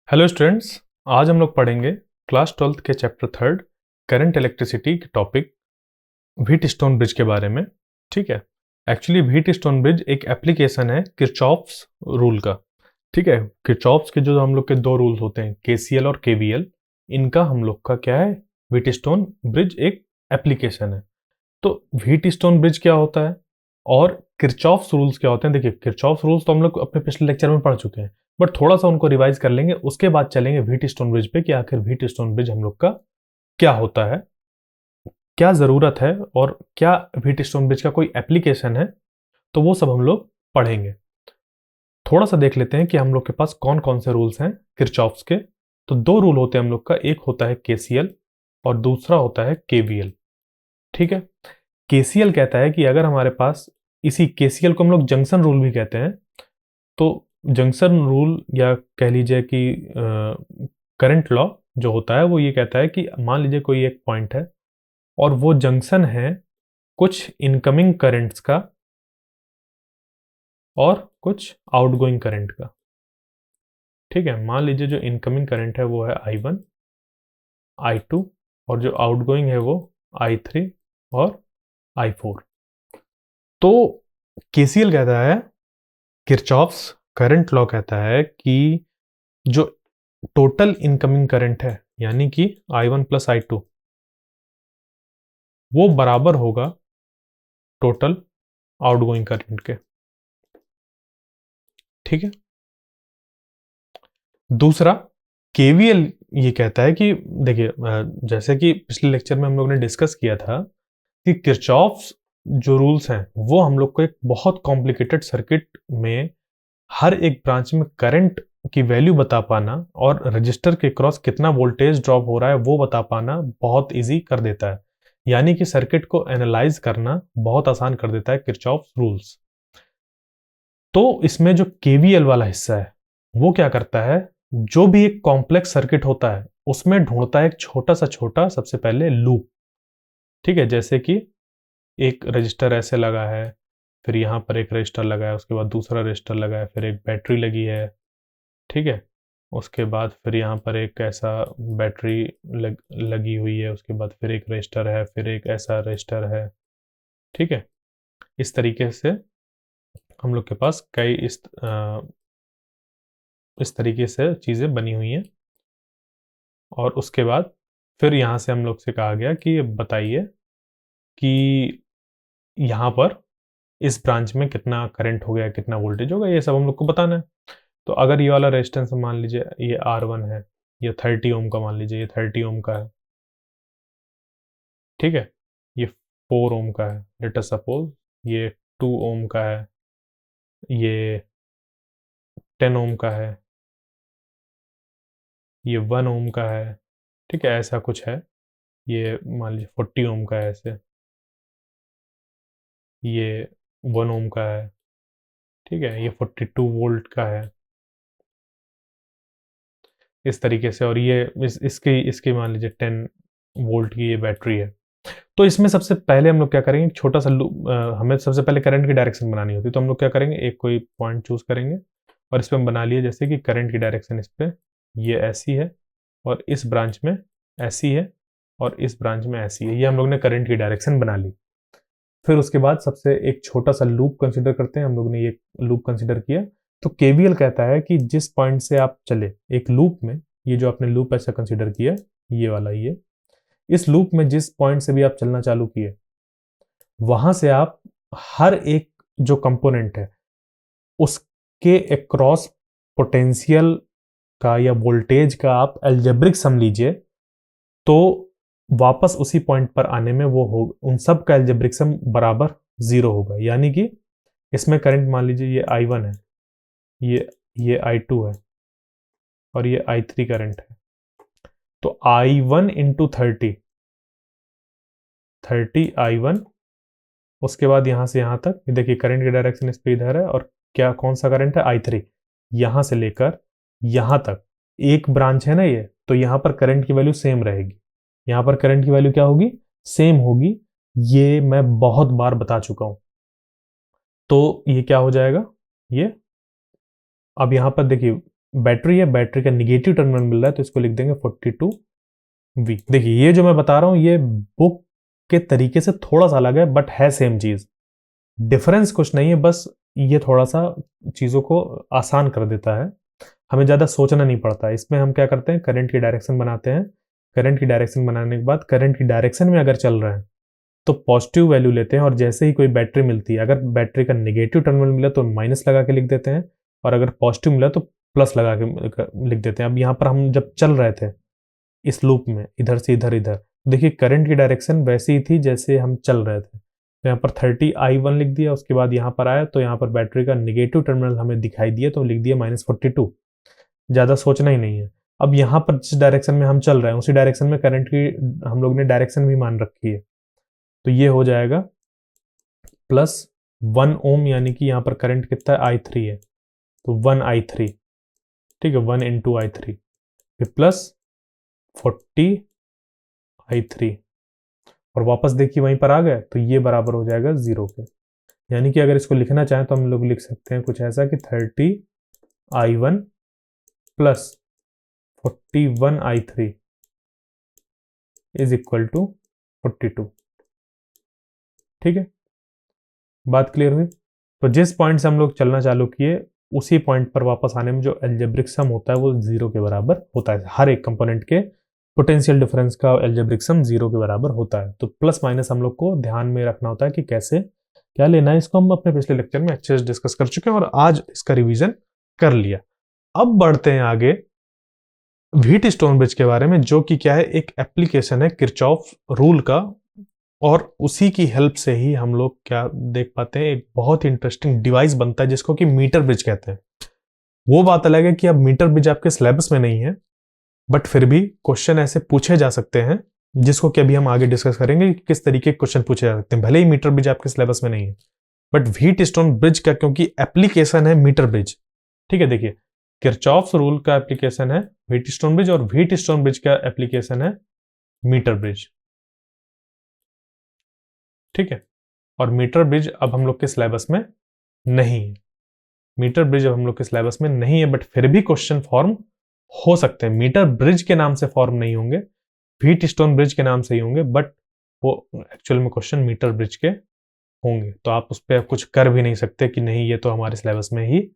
Hello students, आज हम लोग पढ़ेंगे क्लास 12th के चैप्टर 3 करंट इलेक्ट्रिसिटी के टॉपिक व्हीटस्टोन ब्रिज के बारे में। ठीक है। एक्चुअली व्हीटस्टोन ब्रिज एक एप्लीकेशन है किरचॉफ्स रूल का। ठीक है। किरचॉफ्स के जो हम लोग के दो रूल्स होते हैं, केसीएल और केवीएल, इनका हम लोग का क्या है, व्हीटस्टोन ब्रिज एक एप्लीकेशन है। तो व्हीटस्टोन ब्रिज क्या होता है और किरचॉफ्स रूल्स क्या होते हैं। देखिए, किरचॉफ्स रूल्स तो हम लोग अपने पिछले लेक्चर में पढ़ चुके हैं, बट थोड़ा सा उनको रिवाइज कर लेंगे। उसके बाद चलेंगे व्हीटस्टोन ब्रिज पे कि आखिर व्हीटस्टोन ब्रिज हम लोग का क्या होता है, क्या जरूरत है और क्या व्हीटस्टोन ब्रिज का कोई एप्लीकेशन है। तो वो सब हम लोग पढ़ेंगे। थोड़ा सा देख लेते हैं कि हम लोग के पास कौन कौन से रूल्स हैं किरचॉफ्स के। तो दो रूल होते हैं हम लोग का, एक होता है केसीएल और दूसरा होता है केवीएल। ठीक है। केसीएल कहता है कि अगर हमारे पास, इसी केसीएल को हम लोग जंक्शन रूल भी कहते हैं। तो जंक्शन रूल या कह लीजिए कि करंट लॉ जो होता है वो ये कहता है कि मान लीजिए कोई एक पॉइंट है और वो जंक्शन है कुछ इनकमिंग करंट्स का और कुछ आउटगोइंग करंट का। ठीक है। मान लीजिए जो इनकमिंग करंट है वो है I1, I2 और जो आउटगोइंग है वो I3 और I4। तो केसीएल कहता है, किरचॉफ्स करंट लॉ कहता है कि जो टोटल इनकमिंग करंट है यानी कि I1 प्लस I2 वो बराबर होगा टोटल आउटगोइंग करंट के। ठीक है। दूसरा, केवीएल ये कहता है कि देखिए, जैसे कि पिछले लेक्चर में हम लोग ने डिस्कस किया था कि किरचॉफ्स जो रूल्स हैं वो हम लोग को एक बहुत कॉम्प्लिकेटेड सर्किट में हर एक ब्रांच में करंट की वैल्यू बता पाना और रजिस्टर के क्रॉस कितना वोल्टेज ड्रॉप हो रहा है वो बता पाना बहुत इजी कर देता है। यानी कि सर्किट को एनालाइज करना बहुत आसान कर देता है किरचॉफ्स रूल्स। तो इसमें जो केवीएल वाला हिस्सा है वो क्या करता है, जो भी एक कॉम्प्लेक्स सर्किट होता है उसमें ढूंढता है एक छोटा सबसे पहले लूप। ठीक है। जैसे कि एक रजिस्टर ऐसे लगा है, फिर यहाँ पर एक रजिस्टर लगा है, उसके बाद दूसरा रजिस्टर लगा है, फिर एक बैटरी लगी है। ठीक है। उसके बाद फिर यहाँ पर एक ऐसा बैटरी लगी हुई है, उसके बाद फिर एक रजिस्टर है, फिर एक ऐसा रजिस्टर है। ठीक है। इस तरीके से हम लोग के पास कई इस तरीके से चीज़ें बनी हुई हैं। और उसके बाद फिर यहाँ से हम लोग से कहा गया कि बताइए कि यहाँ पर इस ब्रांच में कितना करंट हो गया, कितना वोल्टेज होगा, ये सब हम लोग को बताना है। तो अगर ये वाला रेजिस्टेंस मान लीजिए ये R1 है, ये 30 ओम का मान लीजिए, ये 30 ओम का है। ठीक है। ये 4 ओम का है, लेट अस सपोज ये 2 ओम का है, ये 10 ओम का है, ये 1 ओम का है। ठीक है। ऐसा कुछ है। ये मान लीजिए 40 ओम का है, ऐसे ये 1 ओम का है। ठीक है। ये 42 वोल्ट का है, इस तरीके से। और ये इसकी इसकी मान लीजिए 10 वोल्ट की ये बैटरी है। तो इसमें सबसे पहले हम लोग क्या करेंगे, छोटा सा लूप, हमें सबसे पहले करंट की डायरेक्शन बनानी होती है। तो हम लोग क्या करेंगे, एक कोई पॉइंट चूज करेंगे और इस पर हम बना लिए जैसे कि करंट की डायरेक्शन इस पे ये ऐसी है और इस ब्रांच में ऐसी है और इस ब्रांच में ऐसी है। ये हम लोग ने करंट की डायरेक्शन बना ली। फिर उसके बाद सबसे एक छोटा सा लूप कंसिडर करते हैं। हम लोग ने ये लूप कंसिडर किया। तो केवीएल कहता है कि जिस पॉइंट से आप चले एक लूप में, ये जो आपने लूप ऐसा कंसिडर किया, ये वाला, ये इस लूप में जिस पॉइंट से भी आप चलना चालू किए वहां से आप हर एक जो कंपोनेंट है उसके अक्रॉस पोटेंशियल का या वोल्टेज का आप एल्जेब्रिक सम लीजिए। तो वापस उसी पॉइंट पर आने में वो हो, उन सब का एल्जेब्रिक सम बराबर 0 होगा। यानी कि इसमें करंट मान लीजिए ये I1 है, ये I2 है और ये I3 करंट है। तो I1 इंटू 30 I1, उसके बाद यहां से यहां तक देखिए करंट की डायरेक्शन इस पे इधर है और क्या कौन सा करंट है, I3। यहां से लेकर यहां तक एक ब्रांच है ना ये, तो यहां पर करंट की वैल्यू सेम रहेगी। यहां पर करंट की वैल्यू क्या होगी, सेम होगी। ये मैं बहुत बार बता चुका हूं। तो ये क्या हो जाएगा, ये अब यहां पर देखिए बैटरी है, बैटरी का निगेटिव टर्मिनल मिल रहा है तो इसको लिख देंगे 42V। देखिए ये जो मैं बता रहा हूं ये बुक के तरीके से थोड़ा सा अलग है बट है सेम चीज, डिफरेंस कुछ नहीं है, बस ये थोड़ा सा चीजों को आसान कर देता है, हमें ज्यादा सोचना नहीं पड़ता। इसमें हम क्या करते हैं, करंट की डायरेक्शन बनाते हैं, करंट की डायरेक्शन बनाने के बाद करंट की डायरेक्शन में अगर चल रहे हैं तो पॉजिटिव वैल्यू लेते हैं, और जैसे ही कोई बैटरी मिलती है, अगर बैटरी का नेगेटिव टर्मिनल मिला तो माइनस लगा के लिख देते हैं, और अगर पॉजिटिव मिला तो प्लस लगा के लिख देते हैं। अब यहाँ पर हम जब चल रहे थे इस लूप में इधर से इधर इधर, देखिए करंट की डायरेक्शन वैसी ही थी जैसे हम चल रहे थे, तो यहाँ पर 30I1 लिख दिया, उसके बाद यहाँ पर आया तो यहाँ पर बैटरी का निगेटिव टर्मिनल हमें दिखाई दिया तो लिख दिया -42। ज़्यादा सोचना ही नहीं है। अब यहाँ पर जिस डायरेक्शन में हम चल रहे हैं उसी डायरेक्शन में करंट की हम लोग ने डायरेक्शन भी मान रखी है, तो ये हो जाएगा +1 ओम, यानी कि यहाँ पर करंट कितना है, I3 है, तो 1I3, ठीक है, 1 × I3 फिर +40I3, और वापस देखिए वहीं पर आ गए तो ये बराबर हो जाएगा 0 के। यानी कि अगर इसको लिखना चाहें तो हम लोग लिख सकते हैं कुछ ऐसा कि 30I1 + 41I3 = 42। ठीक है, बात क्लियर हुई। तो जिस पॉइंट से हम लोग चलना चालू किए उसी पॉइंट पर वापस आने में जो अलजेब्रिक सम होता है वो 0 के बराबर होता है। हर एक कंपोनेंट के पोटेंशियल डिफरेंस का अलजेब्रिक सम 0 के बराबर होता है। तो प्लस माइनस हम लोग को ध्यान में रखना होता है कि कैसे क्या लेना है, इसको हम अपने पिछले लेक्चर में अच्छे से डिस्कस कर चुके हैं और आज इसका रिवीजन कर लिया। अब बढ़ते हैं आगे व्हीटस्टोन ब्रिज के बारे में, जो कि क्या है, एक एप्लीकेशन है किरचॉफ रूल का, और उसी की हेल्प से ही हम लोग क्या देख पाते हैं, एक बहुत ही इंटरेस्टिंग डिवाइस बनता है जिसको कि मीटर ब्रिज कहते हैं। वो बात अलग है कि अब मीटर ब्रिज आपके सिलेबस में नहीं है, बट फिर भी क्वेश्चन ऐसे पूछे जा सकते हैं जिसको कि अभी हम आगे डिस्कस करेंगे कि किस तरीके के क्वेश्चन पूछे जा सकते हैं, भले ही मीटर ब्रिज आपके सिलेबस में नहीं है, बट व्हीटस्टोन ब्रिज का क्योंकि एप्लीकेशन है मीटर ब्रिज। ठीक है, देखिए किरचॉफ रूल का एप्लीकेशन है व्हीटस्टोन ब्रिज, और व्हीटस्टोन ब्रिज का एप्लीकेशन है मीटर ब्रिज। ठीक है, और मीटर ब्रिज अब हम लोग के सिलेबस में नहीं है, मीटर ब्रिज अब हम लोग के सिलेबस में नहीं है, बट फिर भी क्वेश्चन फॉर्म हो सकते हैं। मीटर ब्रिज के नाम से फॉर्म नहीं होंगे, व्हीटस्टोन ब्रिज के नाम से ही होंगे, बट वो एक्चुअल में क्वेश्चन मीटर ब्रिज के होंगे। तो आप उस पर कुछ कर भी नहीं सकते कि नहीं ये तो हमारे सिलेबस में ही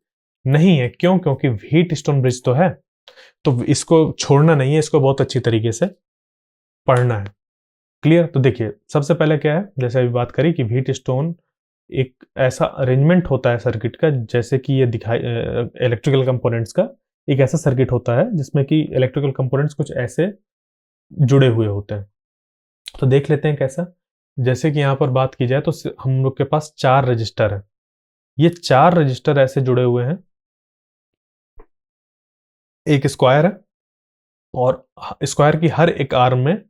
नहीं है। क्यों? क्योंकि व्हीटस्टोन ब्रिज तो है, तो इसको छोड़ना नहीं है, इसको बहुत अच्छी तरीके से पढ़ना है। क्लियर? तो देखिए सबसे पहले क्या है, जैसे अभी बात करी कि व्हीटस्टोन एक ऐसा अरेंजमेंट होता है सर्किट का, जैसे कि ये दिखाई इलेक्ट्रिकल कंपोनेंट्स का एक ऐसा सर्किट होता है जिसमें कि इलेक्ट्रिकल कंपोनेंट्स कुछ ऐसे जुड़े हुए होते हैं। तो देख लेते हैं कैसा। जैसे कि यहाँ पर बात की जाए तो हम लोग के पास 4 रजिस्टर है, ये 4 रजिस्टर ऐसे जुड़े हुए हैं, एक स्क्वायर है, और स्क्वायर की हर एक आर्म में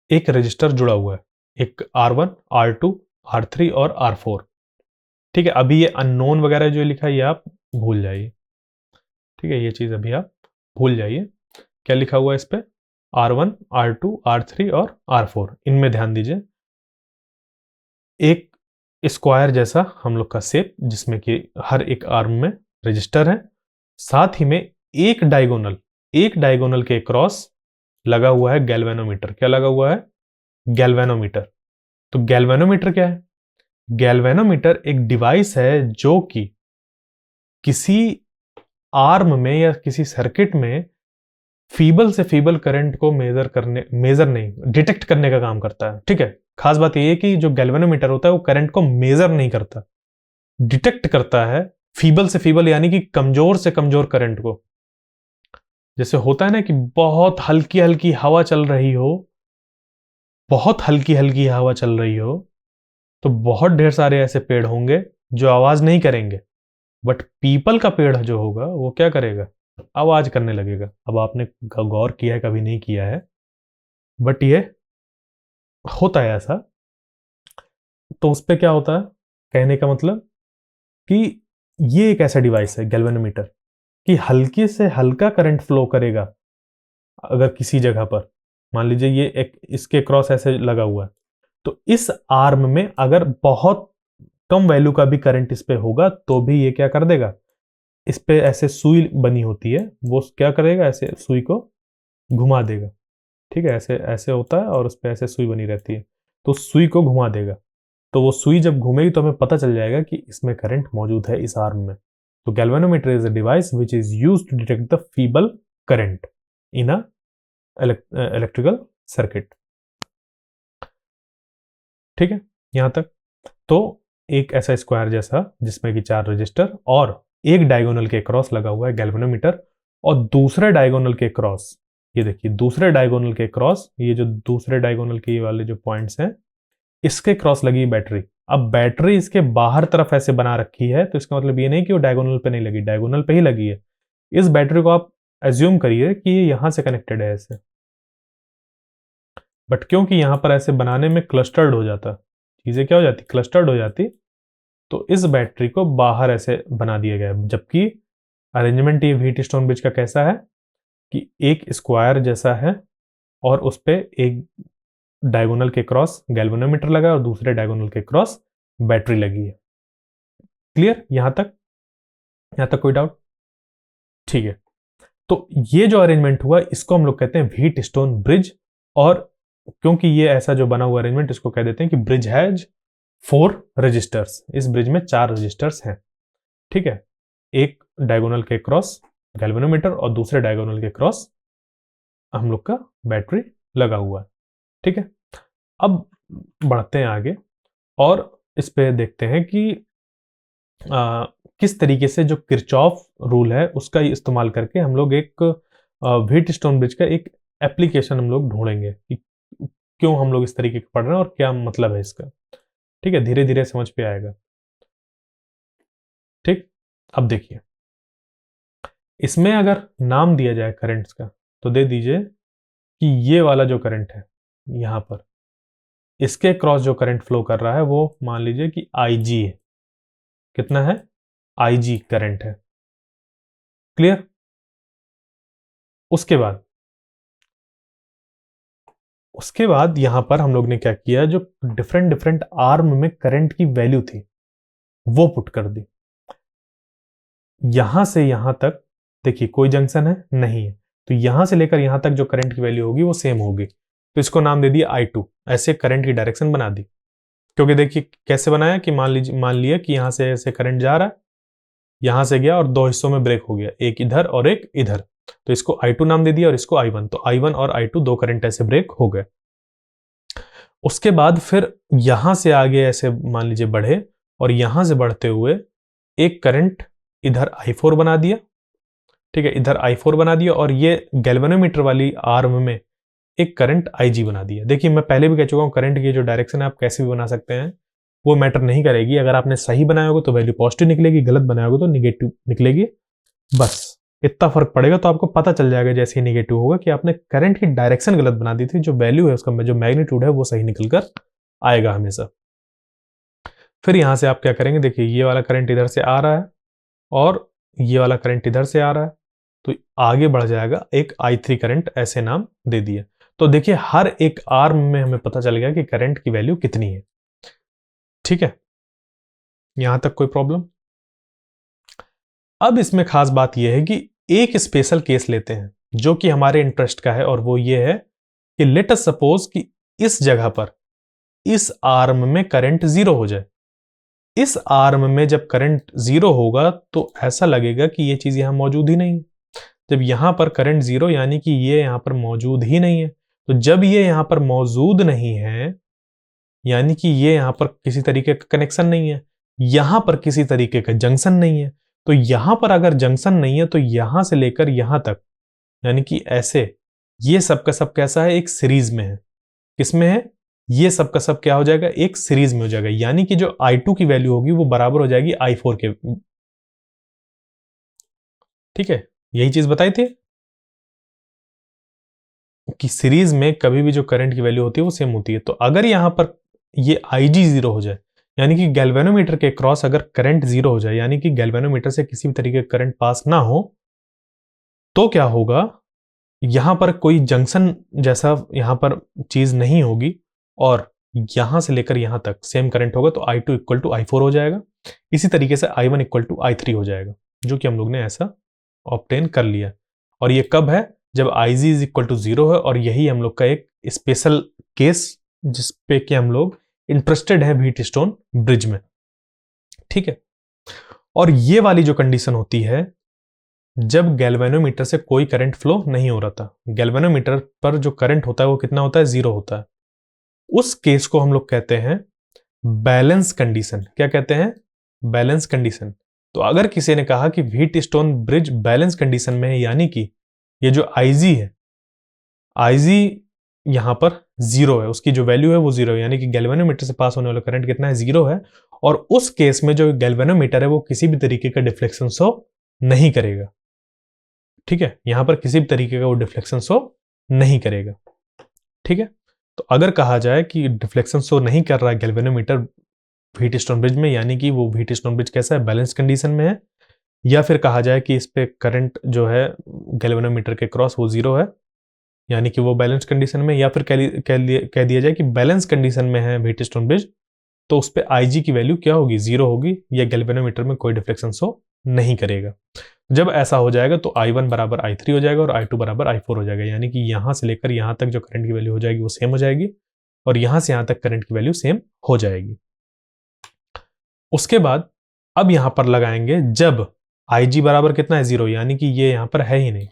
एक रजिस्टर जुड़ा हुआ है, एक R1, R2, R3 और R4। ठीक है, अभी ये अननोन वगैरह जो लिखा है ये आप भूल जाइए। ठीक है, ये चीज अभी आप भूल जाइए। क्या लिखा हुआ है इस पे, R1, R2, R3 और R4, इनमें ध्यान दीजिए। एक स्क्वायर जैसा हम लोग का शेप जिसमें कि हर एक आर्म में रजिस्टर है, साथ ही में एक डायगोनल के क्रॉस लगा हुआ है गैल्वेनोमीटर। क्या लगा हुआ है? गैल्वेनोमीटर। तो गैल्वेनोमीटर क्या है? गैल्वेनोमीटर एक डिवाइस है जो कि किसी आर्म में या किसी सर्किट में फीबल से फीबल करंट को डिटेक्ट करने का काम करता है। ठीक है, खास बात यह है कि जो गैल्वेनोमीटर होता है वो करंट को मेजर नहीं करता, डिटेक्ट करता है फीबल से फीबल यानी कि कमजोर से कमजोर करंट को। जैसे होता है ना कि बहुत हल्की हल्की हवा चल रही हो, तो बहुत ढेर सारे ऐसे पेड़ होंगे जो आवाज नहीं करेंगे, बट पीपल का पेड़ जो होगा वो क्या करेगा? आवाज करने लगेगा। अब आपने गौर किया है, कभी नहीं किया है, बट ये होता है ऐसा। तो उस पे क्या होता है, कहने का मतलब कि ये एक ऐसा डिवाइस है गैल्वेनोमीटर कि हल्के से हल्का करंट फ्लो करेगा। अगर किसी जगह पर मान लीजिए ये एक इसके क्रॉस ऐसे लगा हुआ है, तो इस आर्म में अगर बहुत कम वैल्यू का भी करंट इस पे होगा तो भी ये क्या कर देगा? इस पे ऐसे सुई बनी होती है, वो क्या करेगा, ऐसे सुई को घुमा देगा। ठीक है, ऐसे ऐसे होता है और उस पे ऐसे सुई बनी रहती है, तो सुई को घुमा देगा। तो वो सुई जब घूमेगी तो हमें पता चल जाएगा कि इसमें करंट मौजूद है इस आर्म में। तो galvanometer is a device which is used to detect the feeble current in a electrical circuit. ठीक है यहां तक। तो एक ऐसा स्क्वायर जैसा जिसमें कि 4 रजिस्टर और एक डायगोनल के क्रॉस लगा हुआ है गैल्वेनोमीटर, और दूसरे डायगोनल के क्रॉस, ये देखिए दूसरे डायगोनल के क्रॉस, ये जो दूसरे डायगोनल के वाले जो पॉइंट्स हैं, इसके क्रॉस लगी बैटरी। अब बैटरी इसके बाहर तरफ ऐसे बना रखी है, तो इसका मतलब ये नहीं कि वो डायगोनल पे नहीं लगी, डायगोनल पे ही लगी है। इस बैटरी को आप एज्यूम करिए कि ये यहां से कनेक्टेड है ऐसे, बट क्योंकि यहां पर ऐसे बनाने में क्लस्टर्ड हो जाता, चीजें क्या हो जाती, क्लस्टर्ड हो जाती, तो इस बैटरी को बाहर ऐसे बना दिया गया है। जबकि अरेंजमेंट ये व्हीटस्टोन ब्रिज का कैसा है कि एक स्क्वायर जैसा है और उस पे एक डायगोनल के क्रॉस गैल्वेनोमीटर लगा है और दूसरे डायगोनल के क्रॉस बैटरी लगी है। क्लियर यहां तक, यहां तक कोई डाउट? ठीक है, तो ये जो अरेंजमेंट हुआ इसको हम लोग कहते हैं व्हीटस्टोन ब्रिज, और क्योंकि ये ऐसा जो बना हुआ अरेंजमेंट, इसको कह देते हैं कि ब्रिज हैज 4 रजिस्टर्स। इस ब्रिज में 4 रजिस्टर्स हैं। ठीक है, एक डायगोनल के क्रॉस गैल्वेनोमीटर और दूसरे डायगोनल के क्रॉस हम लोग का बैटरी लगा हुआ है। ठीक है, अब बढ़ते हैं आगे और इस पे देखते हैं कि किस तरीके से जो किरचॉफ रूल है उसका इस्तेमाल करके हम लोग एक व्हीटस्टोन ब्रिज का एक एप्लीकेशन हम लोग ढूंढेंगे कि क्यों हम लोग इस तरीके के पढ़ रहे हैं और क्या मतलब है इसका। ठीक है, धीरे धीरे समझ पे आएगा। ठीक, अब देखिए इसमें अगर नाम दिया जाए करंट्स का, तो दे दीजिए कि ये वाला जो करंट है यहां पर, इसके क्रॉस जो करंट फ्लो कर रहा है वो मान लीजिए कि IG है। कितना है? IG करंट है। क्लियर? उसके बाद यहां पर हम लोग ने क्या किया, जो डिफरेंट डिफरेंट आर्म में करंट की वैल्यू थी वो पुट कर दी। यहां से यहां तक देखिए कोई जंक्शन है नहीं है, तो यहां से लेकर यहां तक जो करंट की वैल्यू होगी वो सेम होगी, तो इसको नाम दे दिया I2। ऐसे करंट की डायरेक्शन बना दी, क्योंकि देखिए कैसे बनाया कि मान लिया कि यहां से ऐसे करंट जा रहा है, यहां से गया और 2 हिस्सों में ब्रेक हो गया, एक इधर और एक इधर, तो इसको I2 नाम दे दिया और इसको I1। तो I1 और I2 दो करंट ऐसे ब्रेक हो गए। उसके बाद फिर यहां से आगे ऐसे मान लीजिए बढ़े और यहां से बढ़ते हुए एक करंट इधर I4 बना दिया। ठीक है, इधर I4 बना दिया और ये गैल्वेनोमीटर वाली आर्म में एक करंट IG बना दिया। देखिए मैं पहले भी कह चुका हूं, करंट की जो डायरेक्शन है आप कैसे भी बना सकते हैं, वो मैटर नहीं करेगी। अगर आपने सही बनाया होगा तो वैल्यू पॉजिटिव निकलेगी, गलत बनाया होगा तो निगेटिव निकलेगी। बस इतना फर्क पड़ेगा, तो आपको पता चल जाएगा जैसे ही निगेटिव होगा कि आपने करंट की डायरेक्शन गलत बना दी थी, जो वैल्यू है उसका जो मैग्नीट्यूड है वो सही निकलकर आएगा हमेशा। फिर यहां से आप क्या करेंगे, देखिए ये वाला करंट इधर से आ रहा है और ये वाला करंट इधर से आ रहा है, तो आगे बढ़ जाएगा एक I3 करंट, ऐसे नाम दे दिया। तो देखिए हर एक आर्म में हमें पता चल गया कि करंट की वैल्यू कितनी है। ठीक है, यहां तक कोई प्रॉब्लम? अब इसमें खास बात यह है कि एक स्पेशल केस लेते हैं जो कि हमारे इंटरेस्ट का है, और वो ये है कि लेट अस सपोज कि इस जगह पर इस आर्म में करंट 0 हो जाए। इस आर्म में जब करंट 0 होगा तो ऐसा लगेगा कि ये चीज यहां मौजूद ही नहीं है। जब यहां पर करंट 0 यानी कि ये यहां पर मौजूद ही नहीं है, तो जब ये यहां पर मौजूद नहीं है यानी कि ये यहां पर किसी तरीके का कनेक्शन नहीं है, यहां पर किसी तरीके का जंक्शन नहीं है। तो यहां पर अगर जंक्शन नहीं है तो यहां से लेकर यहां तक यानी कि ऐसे ये सब का सब कैसा है, एक सीरीज में है। किसमें है? ये सब का सब क्या हो जाएगा, एक सीरीज में हो जाएगा, यानी कि जो I2 की वैल्यू होगी वो बराबर हो जाएगी I4 के। ठीक है, यही चीज बताई थी कि सीरीज में कभी भी जो करंट की वैल्यू होती है वो सेम होती है। तो अगर यहां पर ये IG 0 हो जाए यानी कि गैल्वेनोमीटर के क्रॉस अगर करंट 0 हो जाए, यानी कि गैल्वेनोमीटर से किसी भी तरीके का करंट पास ना हो, तो क्या होगा, यहां पर कोई जंक्शन जैसा यहां पर चीज नहीं होगी और यहां से लेकर यहां तक सेम करंट होगा, तो I2 इक्वल टू I4 हो जाएगा। इसी तरीके से I1 इक्वल टू I3 हो जाएगा। जो कि हम लोग ने ऐसा ऑब्टेन कर लिया। और ये कब है? जब IG इज इक्वल टू 0 है, और यही हम लोग का एक स्पेशल केस जिसपे कि हम लोग इंटरेस्टेड है व्हीटस्टोन ब्रिज में। ठीक है, और ये वाली जो कंडीशन होती है जब गैल्वेनोमीटर से कोई करंट फ्लो नहीं हो रहा था, गैल्वेनोमीटर पर जो करंट होता है वो कितना होता है? 0 होता है। उस केस को हम लोग कहते हैं बैलेंस कंडीशन। क्या कहते हैं? Balance condition. तो अगर किसी ने कहा कि व्हीटस्टोन ब्रिज बैलेंस कंडीशन में है, यानी कि ये जो IG है, IG यहां पर 0 है, उसकी जो वैल्यू है वो 0 है, यानी कि गैल्वेनोमीटर से पास होने वाला करंट कितना है? 0 है। और उस केस में जो गैल्वेनोमीटर है वो किसी भी तरीके का डिफ्लेक्शन शो नहीं करेगा। ठीक है, यहां पर किसी भी तरीके का वो डिफ्लेक्शन शो नहीं करेगा। ठीक है, तो अगर कहा जाए कि डिफ्लेक्शन शो नहीं कर रहा है गैल्वेनोमीटर व्हीटस्टोन ब्रिज में, यानी कि वो व्हीटस्टोन ब्रिज कैसा है? बैलेंस कंडीशन में है। या फिर कहा जाए कि इस पे करंट जो है गैल्वेनोमीटर के क्रॉस वो 0 है, यानी कि वो बैलेंस कंडीशन में। या फिर कह दिया जाए कि बैलेंस कंडीशन में है व्हीटस्टोन ब्रिज, तो उस पे IG की वैल्यू क्या होगी? 0 होगी, या गैल्वेनोमीटर में कोई डिफ्लेक्शन शो नहीं करेगा। जब ऐसा हो जाएगा तो I1 बराबर I3 हो जाएगा और I2 बराबर I4 हो जाएगा, यानी कि यहां से लेकर यहां तक जो करंट की वैल्यू हो जाएगी वो सेम हो जाएगी, और यहां से यहां तक करंट की वैल्यू सेम हो जाएगी। उसके बाद अब यहां पर लगाएंगे जब IG बराबर कितना है? 0, यानी कि ये यहां पर है ही नहीं।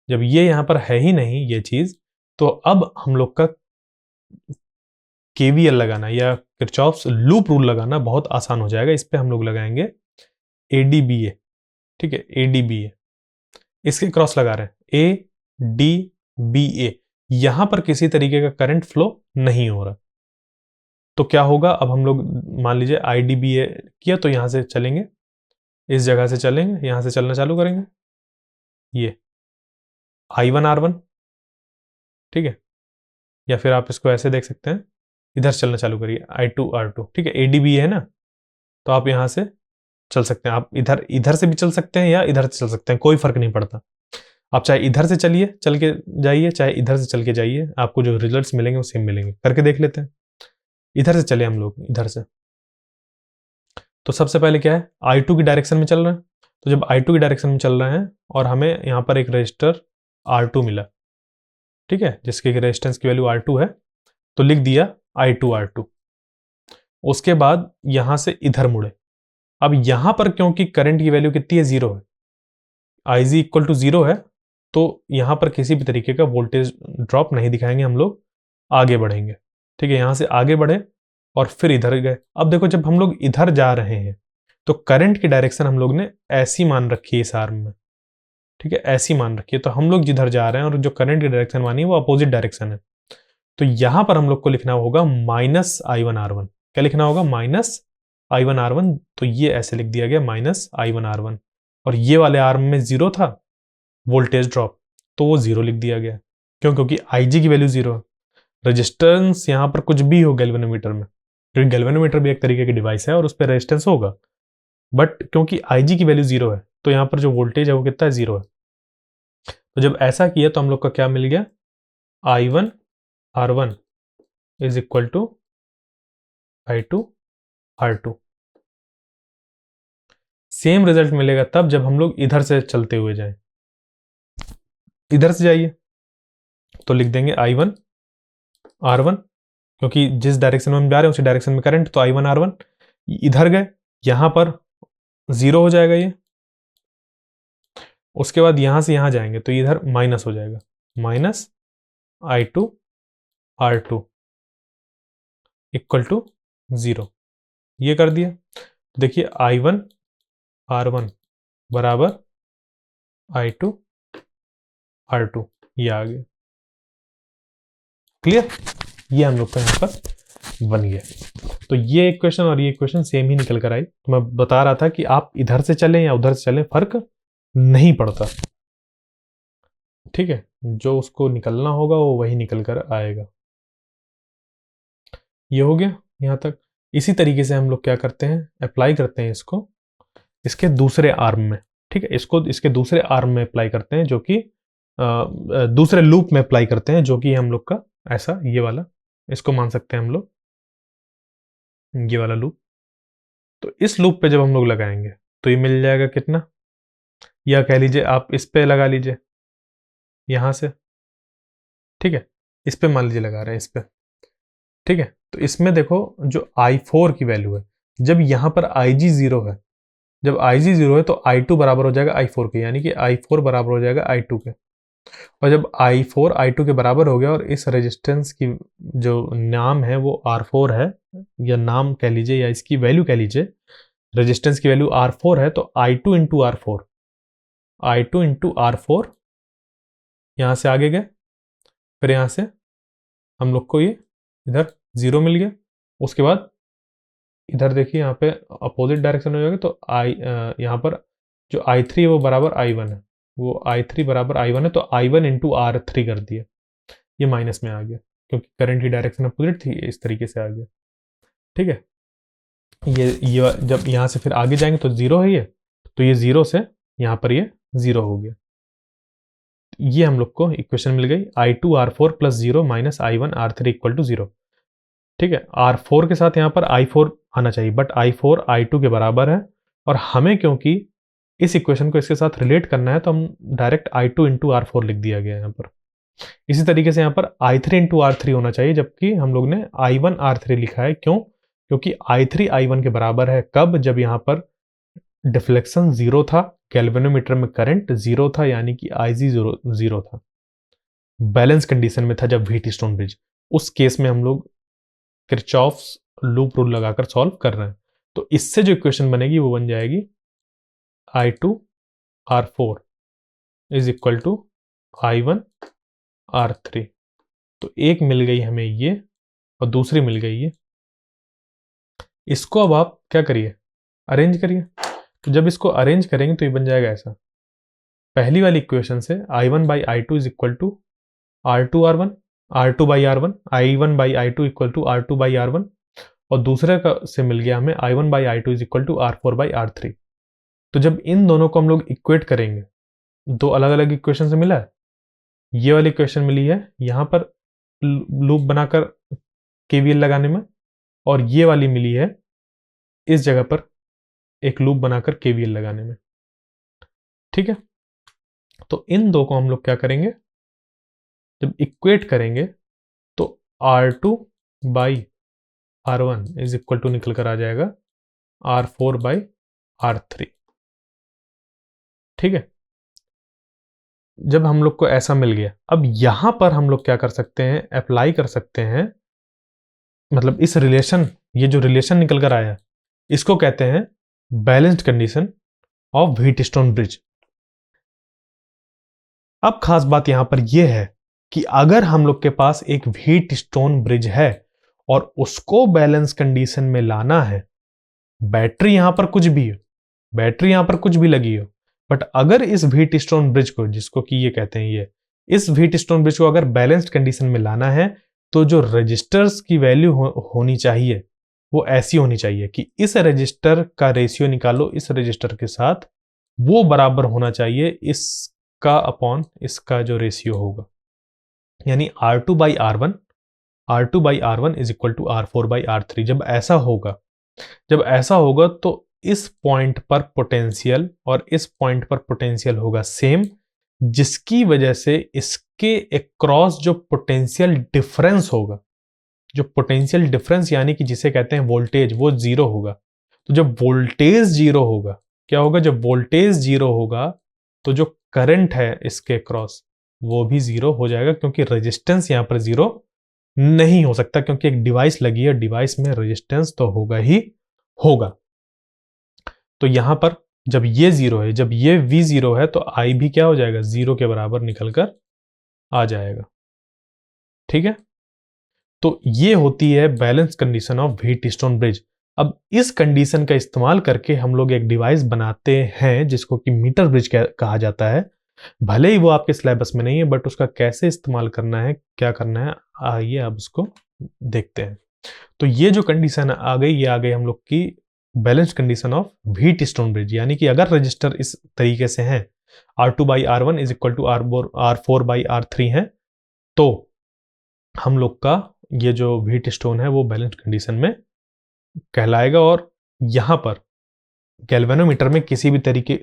जब ये यहां पर है ही नहीं ये चीज, तो अब हम लोग का KVL लगाना या किरचॉफ्स लूप रूल लगाना बहुत आसान हो जाएगा। इस पे हम लोग लगाएंगे ADBA। ठीक है, ADBA, इसके क्रॉस लगा रहे हैं ADBA। यहां पर किसी तरीके का करंट फ्लो नहीं हो रहा, तो क्या होगा? अब हम लोग मान लीजिए IDBA किया, तो यहां से चलेंगे, इस जगह से चलेंगे, यहां से चलना चालू करेंगे, ये I1 R1। ठीक है, या फिर आप इसको ऐसे देख सकते हैं, इधर चलना चालू करिए, I2 R2। ठीक है, ADBA है ना, तो आप यहां से चल सकते हैं। आप इधर इधर से भी चल सकते हैं या इधर से चल सकते हैं, कोई फर्क नहीं पड़ता। आप चाहे इधर से चलिए, चल के जाइए, चाहे इधर से चल के जाइए, आपको जो रिजल्ट्स मिलेंगे वो सेम मिलेंगे। करके देख लेते हैं। इधर से चले हम लोग, इधर से। तो सबसे पहले क्या है? I2 की डायरेक्शन में चल रहे हैं। तो जब I2 की डायरेक्शन में चल रहे हैं और हमें यहां पर एक रजिस्टर R2 मिला, ठीक है, जिसके रेजिस्टेंस की वैल्यू R2 है, तो लिख दिया I2 R2। उसके बाद यहां से इधर मुड़े। अब यहां पर क्योंकि करंट की वैल्यू कितनी है? 0 है, IG इक्वल टू 0 है, तो यहां पर किसी भी तरीके का वोल्टेज ड्रॉप नहीं दिखाएंगे, हम लोग आगे बढ़ेंगे। ठीक है, यहां से आगे बढ़े और फिर इधर गए। अब देखो, जब हम लोग इधर जा रहे हैं तो करंट की डायरेक्शन हम लोग ने ऐसी मान रखी है इस आर्म में। ठीक है, ऐसी मान रखी है, तो हम लोग जिधर जा रहे हैं और जो करंट की डायरेक्शन मानी है वो अपोजिट डायरेक्शन है। तो यहां पर हम लोग को लिखना होगा -I1R1। क्या लिखना होगा? -I1R1। तो ये ऐसे लिख दिया गया -I1R1, और ये वाले आर्म में 0 था वोल्टेज ड्रॉप, तो वो 0 लिख दिया गया। क्यों? क्योंकि IG की वैल्यू 0 है। रेजिस्टेंस यहां पर कुछ भी हो गैल्वेनोमीटर में, क्योंकि गैल्वेनोमीटर भी एक तरीके की डिवाइस है और उस पर रेजिस्टेंस होगा, बट क्योंकि IG की वैल्यू 0 है, तो यहां पर जो वोल्टेज है वो कितना है? 0 है। तो जब ऐसा किया तो हम लोग का क्या मिल गया? I1 R1 is equal to I2 R2। Same result मिलेगा तब जब हम लोग इधर से चलते हुए जाएं। इधर से जाइए तो लिख देंगे I1 R1, क्योंकि जिस डायरेक्शन में हम जा रहे हैं उसी डायरेक्शन में करंट, तो I1 R1। इधर गए, यहां पर 0 हो जाएगा ये। उसके बाद यहां से यहां जाएंगे तो इधर माइनस हो जाएगा, -I2 R2 इक्वल टू 0। ये कर दिया। देखिए I1 R1 बराबर I2 R2, ये आ गया। क्लियर? ये हम लोग का यहां पर बन गया। तो ये इक्वेशन और ये इक्वेशन सेम ही निकल कर आई। तो मैं बता रहा था कि आप इधर से चलें या उधर से चलें, फर्क नहीं पड़ता। ठीक है, जो उसको निकलना होगा वो वही निकल कर आएगा। ये हो गया यहां तक। इसी तरीके से हम लोग क्या करते हैं? अप्लाई करते हैं इसको इसके दूसरे आर्म में। ठीक है, इसको इसके दूसरे आर्म में अप्लाई करते हैं, जो कि दूसरे लूप में अप्लाई करते हैं, जो कि हम लोग का ऐसा ये वाला, इसको मान सकते हैं हम लोग ये वाला लूप। तो इस लूप पे जब हम लोग लगाएंगे तो ये मिल जाएगा कितना? या कह लीजिए आप इस पे लगा लीजिए यहाँ से, ठीक है, इस पे मान लीजिए लगा रहे हैं इस पे, ठीक है। तो इसमें देखो जो I4 की वैल्यू है, जब यहाँ पर IG 0 है, जब IG 0 है तो I2 बराबर हो जाएगा I4 के, यानी कि I4 बराबर हो जाएगा I2 के। और जब I4 I2 के बराबर हो गया और इस रेजिस्टेंस की जो नाम है वो R4 है, या नाम कह लीजिए या इसकी वैल्यू कह लीजिए, रेजिस्टेंस की वैल्यू R4 है, तो I2 into R4, I2 into R4 यहाँ से आगे गए, फिर यहाँ से हम लोग को ये इधर 0 मिल गया। उसके बाद इधर देखिए यहाँ पे अपोजिट डायरेक्शन हो जाएगा, तो यहाँ पर जो I3 है वो बराबर I1 है, वो I3 बराबर I1 है, तो I1 इंटू R3 कर दिया, ये माइनस में आ गया क्योंकि करंट की डायरेक्शन अपोजिट थी, इस तरीके से आ गया, ठीक है। ये जब यहाँ से फिर आगे जाएंगे तो 0 है ये, तो ये 0 से यहाँ पर ये 0 हो गया। ये हम लोग को इक्वेशन मिल गई I2 R4 plus 0 minus I1 R3 equal to 0, ठीक है। R4 के साथ यहाँ पर I4 आना चाहिए, बट I4 I2 के बराबर है, और हमें क्योंकि इस इक्वेशन को इसके साथ रिलेट करना है तो हम डायरेक्ट I2 इंटू R4 लिख दिया गया यहाँ पर। इसी तरीके से यहाँ पर I3 इंटू R3 होना चाहिए, जबकि हम लोग ने I1 R3 लिखा है, क्यों? क्योंकि I3 I1 के बराबर है, कब? जब यहाँ पर डिफ्लेक्शन 0 था, गैल्वेनोमीटर में करंट 0 था, यानी कि IG 0 था, बैलेंस कंडीशन में था जब व्हीटस्टोन ब्रिज, उस केस में हम लोग किरचॉफ्स लूप रूल लगाकर सॉल्व कर रहे हैं। तो इससे जो इक्वेशन बनेगी वो बन जाएगी I2 R4 is equal to I1 R3। तो एक मिल गई हमें ये और दूसरी मिल गई ये। इसको अब आप क्या करिए, अरेंज करिए। तो जब इसको अरेंज करेंगे तो ये बन जाएगा ऐसा, पहली वाली इक्वेशन से I1 by I2 is equal to R2 R1, R2 by R1, I1 by I2 equal to R2 by R1, और दूसरे का से मिल गया हमें I1 by I2 is equal to R4 by R3। तो जब इन दोनों को हम लोग इक्वेट करेंगे, दो अलग अलग इक्वेशन से मिला है, ये वाली इक्वेशन मिली है यहाँ पर लूप बनाकर केवीएल लगाने में, और ये वाली मिली है इस जगह पर एक लूप बनाकर केवीएल लगाने में, ठीक है। तो इन दो को हम लोग क्या करेंगे, जब इक्वेट करेंगे तो R2 by R1 is equal to निकल कर आ जाएगा R4 बाई R3, ठीक है। जब हम लोग को ऐसा मिल गया, अब यहां पर हम लोग क्या कर सकते हैं, अप्लाई कर सकते हैं, मतलब इस रिलेशन, ये जो रिलेशन निकल कर आया इसको कहते हैं balanced condition of Wheatstone bridge. अब खास बात यहां पर यह है कि अगर हम लोग के पास एक व्हीटस्टोन ब्रिज है और उसको बैलेंस कंडीशन में लाना है, बैटरी यहां पर कुछ भी हो, बैटरी यहां पर कुछ भी लगी हो, बट अगर इस व्हीटस्टोन ब्रिज को, जिसको कि ये कहते हैं ये, इस व्हीटस्टोन ब्रिज को अगर बैलेंस्ड कंडीशन में लाना है तो जो रजिस्टर्स की वैल्यू होनी चाहिए वो ऐसी होनी चाहिए कि इस रजिस्टर का रेशियो निकालो इस रजिस्टर के साथ, वो बराबर होना चाहिए इसका अपॉन इसका जो रेशियो होगा, यानी R2 by R1, R2 by R1 is equal to R4 by R3। जब ऐसा होगा तो इस पॉइंट पर पोटेंशियल और इस पॉइंट पर पोटेंशियल होगा सेम, जिसकी वजह से इसके अक्रॉस जो पोटेंशियल डिफरेंस होगा, जो पोटेंशियल डिफरेंस यानी कि जिसे कहते हैं वोल्टेज, वो 0 होगा। तो जब वोल्टेज 0 होगा, क्या होगा, जब वोल्टेज 0 होगा तो जो करंट है इसके अक्रॉस वो भी 0 हो जाएगा, क्योंकि रेजिस्टेंस यहां पर 0 नहीं हो सकता, क्योंकि एक डिवाइस लगी है, डिवाइस में रेजिस्टेंस तो होगा ही होगा। तो यहां पर जब ये 0 है, जब ये V 0 है, तो I भी क्या हो जाएगा, 0 के बराबर निकलकर आ जाएगा, ठीक है। तो ये होती है balance condition of Wheatstone bridge. अब इस कंडीशन का इस्तेमाल करके हम लोग एक डिवाइस बनाते हैं जिसको कि मीटर ब्रिज कहा जाता है। भले ही वो आपके सिलेबस में नहीं है, बट उसका कैसे इस्तेमाल करना है, क्या करना है, आइए अब उसको देखते हैं। तो ये जो कंडीशन आ गई, ये आ गई हम लोग की balance condition of Wheatstone bridge, यानी कि अगर रजिस्टर इस तरीके से हैं, R2 by R1 is equal to R4 by R3 है, तो हम लोग का ये जो व्हीटस्टोन है वो बैलेंस कंडीशन में कहलाएगा। और यहां पर गैल्वेनोमीटर में किसी भी तरीके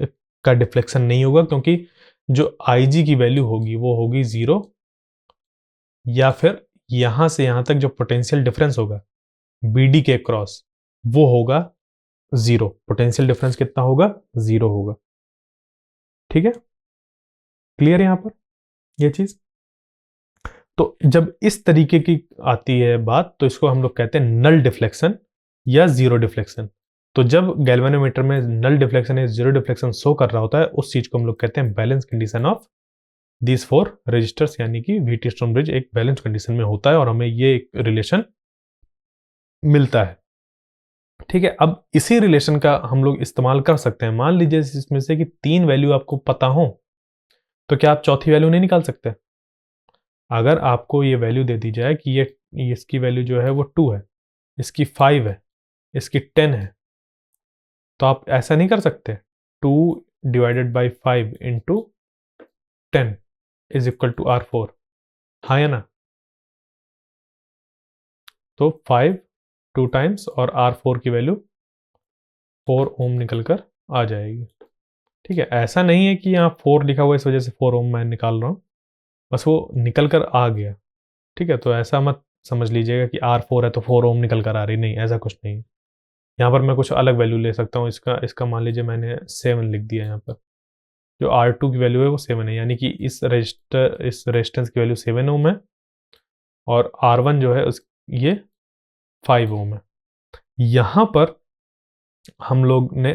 का डिफ्लेक्शन नहीं होगा, क्योंकि जो IG की वैल्यू होगी वो होगी 0, या फिर यहां से यहां तक जो पोटेंशियल डिफरेंस होगा BD के क्रॉस वो होगा 0। पोटेंशियल डिफरेंस कितना होगा? 0 होगा। ठीक है, क्लियर है यहां पर ये चीज? तो जब इस तरीके की आती है बात तो इसको हम लोग कहते हैं नल डिफ्लेक्शन या जीरो डिफ्लेक्शन। तो जब गैल्वेनोमीटर में नल डिफ्लेक्शन या जीरो डिफ्लेक्शन शो कर रहा होता है उस चीज को हम लोग कहते हैं balance condition of these 4 resistors, यानी कि व्हीटस्टोन ब्रिज एक बैलेंस कंडीशन में होता है और हमें ये एक रिलेशन मिलता है। ठीक है, अब इसी रिलेशन का हम लोग इस्तेमाल कर सकते हैं। मान लीजिए इसमें से कि 3 वैल्यू आपको पता हो तो क्या आप चौथी वैल्यू नहीं निकाल सकते? अगर आपको ये वैल्यू दे दी जाए कि ये इसकी वैल्यू जो है वो 2 है, इसकी 5 है, इसकी 10 है, तो आप ऐसा नहीं कर सकते 2 divided by 5 into 10 is equal to R4? हाँ या ना? तो 5 2 टाइम्स और R4 की वैल्यू 4 ओम निकल कर आ जाएगी। ठीक है, ऐसा नहीं है कि यहाँ 4 लिखा हुआ इस वजह से 4 ओम मैं निकाल रहा हूँ, बस वो निकल कर आ गया। ठीक है, तो ऐसा मत समझ लीजिएगा कि R4 है तो 4 ओम निकल कर आ रही, नहीं, ऐसा कुछ नहीं। यहाँ पर मैं कुछ अलग वैल्यू ले सकता हूँ। इसका मान लीजिए मैंने 7 लिख दिया। यहाँ पर जो R2 की वैल्यू है वो 7 है, यानी कि इस रेजिस्टेंस की वैल्यू 7 ओम है और R1 जो है ये 5 ओम है। यहाँ पर हम लोग ने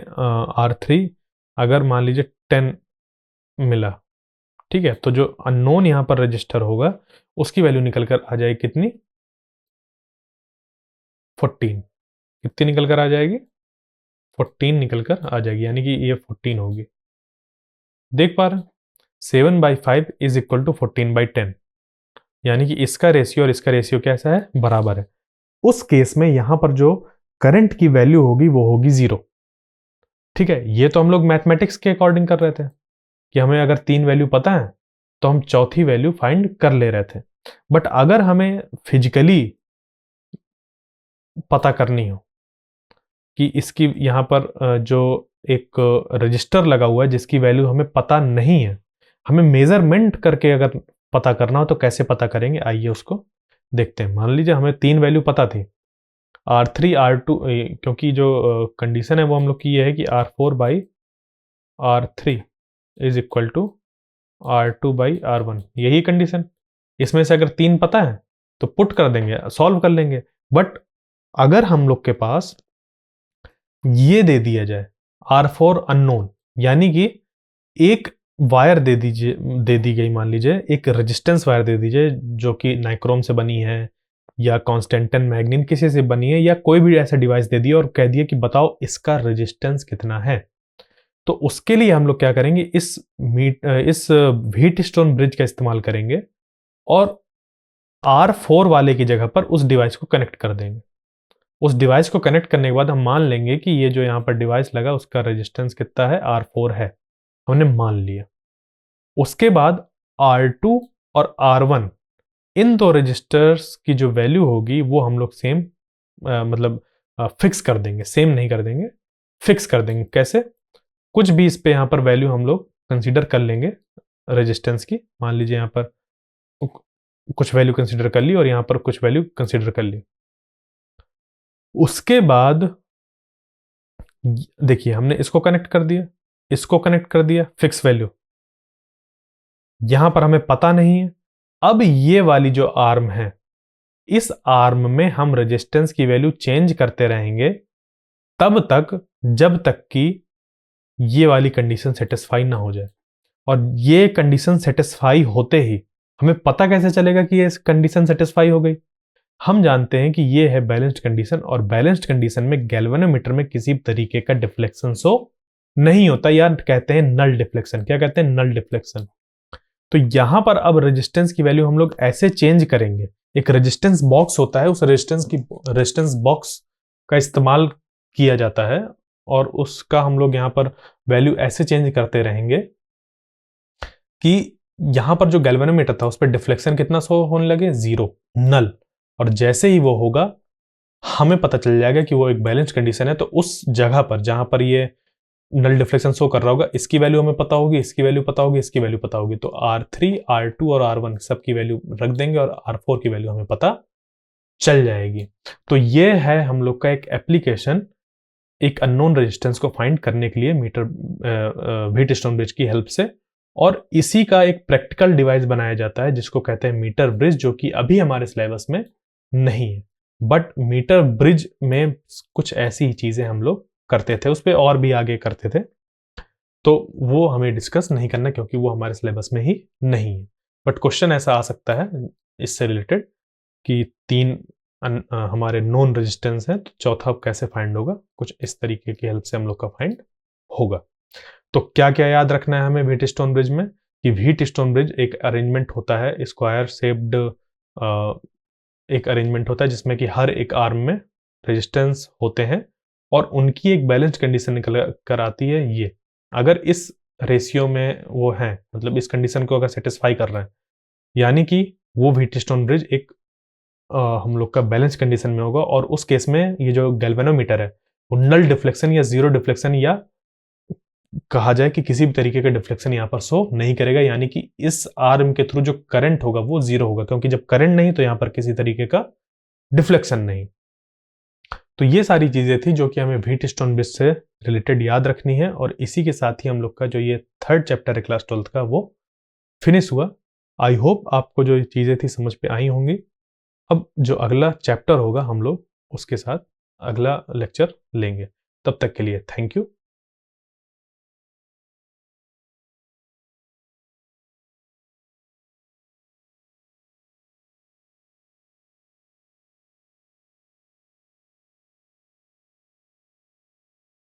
R3 अगर मान लीजिए 10 मिला, ठीक है, तो जो अननोन यहाँ पर रजिस्टर होगा उसकी वैल्यू निकल कर आ जाएगी कितनी? 14। कितनी निकल कर आ जाएगी? 14 निकल कर आ जाएगी, यानी कि ये 14 होगी। देख पा रहे हैं? 7/5 इज इक्वल टू 14/10, यानी कि इसका रेशियो और इसका रेशियो कैसा है? बराबर है। उस केस में यहां पर जो करंट की वैल्यू होगी वो होगी 0। ठीक है, ये तो हम लोग मैथमेटिक्स के अकॉर्डिंग कर रहे थे कि हमें अगर 3 वैल्यू पता है तो हम चौथी वैल्यू फाइंड कर ले रहे थे। बट अगर हमें फिजिकली पता करनी हो कि इसकी यहाँ पर जो एक रजिस्टर लगा हुआ है जिसकी वैल्यू हमें पता नहीं है, हमें मेजरमेंट करके अगर पता करना हो तो कैसे पता करेंगे? आइए उसको देखते हैं। मान लीजिए हमें 3 वैल्यू पता थी, R3 R2, क्योंकि जो कंडीशन है वो हम लोग की ये है कि R4/R3 is equal to R2/R1, यही कंडीशन। इसमें से अगर 3 पता है तो पुट कर देंगे, सॉल्व कर लेंगे। बट अगर हम लोग के पास ये दे दिया जाए R4 अननोन, यानी कि एक वायर दे दी गई, मान लीजिए एक रेजिस्टेंस वायर दे दीजिए जो कि नाइक्रोम से बनी है या कॉन्स्टेंटन मैग्नीन किसी से बनी है, या कोई भी ऐसा डिवाइस दे दिया और कह दिया कि बताओ इसका रेजिस्टेंस कितना है। तो उसके लिए हम लोग क्या करेंगे? इस व्हीटस्टोन ब्रिज का इस्तेमाल करेंगे और R4 वाले की जगह पर उस डिवाइस को कनेक्ट कर देंगे। उस डिवाइस को कनेक्ट करने के बाद हम मान लेंगे कि ये जो यहाँ पर डिवाइस लगा उसका रेजिस्टेंस कितना है? R4 है, हमने मान लिया। उसके बाद R2 और R1 इन दो रजिस्टर्स की जो वैल्यू होगी वो हम लोग सेम मतलब फिक्स कर देंगे, सेम नहीं कर देंगे, फिक्स कर देंगे। कैसे? कुछ भी इस पे यहाँ पर वैल्यू हम लोग कंसीडर कर लेंगे रेजिस्टेंस की। मान लीजिए यहाँ पर कुछ वैल्यू कंसीडर कर ली और यहाँ पर कुछ वैल्यू कंसीडर कर ली। उसके बाद देखिए हमने इसको कनेक्ट कर दिया, इसको कनेक्ट कर दिया, फिक्स वैल्यू। यहां पर हमें पता नहीं है। अब ये वाली जो आर्म है, इस आर्म में हम रेजिस्टेंस की वैल्यू चेंज करते रहेंगे तब तक जब तक कि ये वाली कंडीशन सेटिस्फाई ना हो जाए। और ये कंडीशन सेटिस्फाई होते ही हमें पता कैसे चलेगा कि ये कंडीशन सेटिस्फाई हो गई? हम जानते हैं कि ये है बैलेंस्ड कंडीशन, और बैलेंस्ड कंडीशन में गैल्वेनोमीटर में किसी तरीके का डिफ्लेक्शन शो नहीं होता, या कहते हैं नल डिफ्लेक्शन। क्या कहते हैं? Null deflection. तो यहां पर अब रेजिस्टेंस की वैल्यू हम लोग ऐसे चेंज करेंगे। एक रेजिस्टेंस बॉक्स होता है, उस रेजिस्टेंस बॉक्स का इस्तेमाल किया जाता है और उसका हम लोग यहां पर वैल्यू ऐसे चेंज करते रहेंगे कि यहां पर जो गैल्वेनोमीटर था उस पर डिफ्लेक्शन कितना शो होने लगे? 0, नल। और जैसे ही वो होगा हमें पता चल जाएगा कि वो एक बैलेंस कंडीशन है। तो उस जगह पर जहां पर ये नल डिफ्लेक्शन शो कर रहा होगा, इसकी वैल्यू हमें पता होगी, इसकी वैल्यू पता होगी, इसकी वैल्यू पता होगी, तो R3, R2 और R1 सब की वैल्यू रख देंगे और R4 की वैल्यू हमें पता चल जाएगी। तो ये है हम लोग का एक एप्लीकेशन एक अननोन रेजिस्टेंस को फाइंड करने के लिए मीटर व्हीटस्टोन ब्रिज की हेल्प से, और इसी का एक प्रैक्टिकल डिवाइस बनाया जाता है जिसको कहते हैं मीटर ब्रिज, जो कि अभी हमारे सिलेबस में नहीं है। बट मीटर ब्रिज में कुछ ऐसी ही चीजें हम लोग करते थे, उस पर और भी आगे करते थे, तो वो हमें डिस्कस नहीं करना क्योंकि वो हमारे सिलेबस में ही नहीं है। बट क्वेश्चन ऐसा आ सकता है इससे रिलेटेड कि हमारे नॉन रेजिस्टेंस है, तो चौथा कैसे फाइंड होगा, कुछ इस तरीके की हेल्प से हम लोग का फाइंड होगा। तो क्या क्या याद रखना है हमें व्हीटस्टोन ब्रिज में, कि व्हीटस्टोन ब्रिज एक अरेंजमेंट होता है, स्क्वायर शेप्ड एक अरेंजमेंट होता है जिसमें कि हर एक आर्म में रेजिस्टेंस होते हैं और उनकी एक बैलेंस्ड कंडीशन निकल कर आती है। ये अगर इस रेशियो में वो है, मतलब इस कंडीशन को अगर सेटिस्फाई कर रहे हैं, यानी कि वो व्हीटस्टोन ब्रिज एक हम लोग का बैलेंस कंडीशन में होगा, और उस केस में ये जो गैल्वेनोमीटर है वो नल डिफ्लेक्शन या जीरो डिफ्लेक्शन, या कहा जाए कि किसी भी तरीके का डिफ्लेक्शन यहाँ पर शो नहीं करेगा, यानी कि इस आर्म के थ्रू जो करंट होगा वो जीरो होगा, क्योंकि जब करंट नहीं तो यहाँ पर किसी तरीके का डिफ्लेक्शन नहीं। तो ये सारी चीजें थी जो कि हमें व्हीटस्टोन ब्रिज से रिलेटेड याद रखनी है, और इसी के साथ ही हम लोग का जो ये थर्ड चैप्टर है क्लास 12 का वो फिनिश हुआ। आई होप आपको जो चीजें थी समझ पे आई होंगी। अब जो अगला चैप्टर होगा हम लोग उसके साथ अगला लेक्चर लेंगे। तब तक के लिए थैंक यू।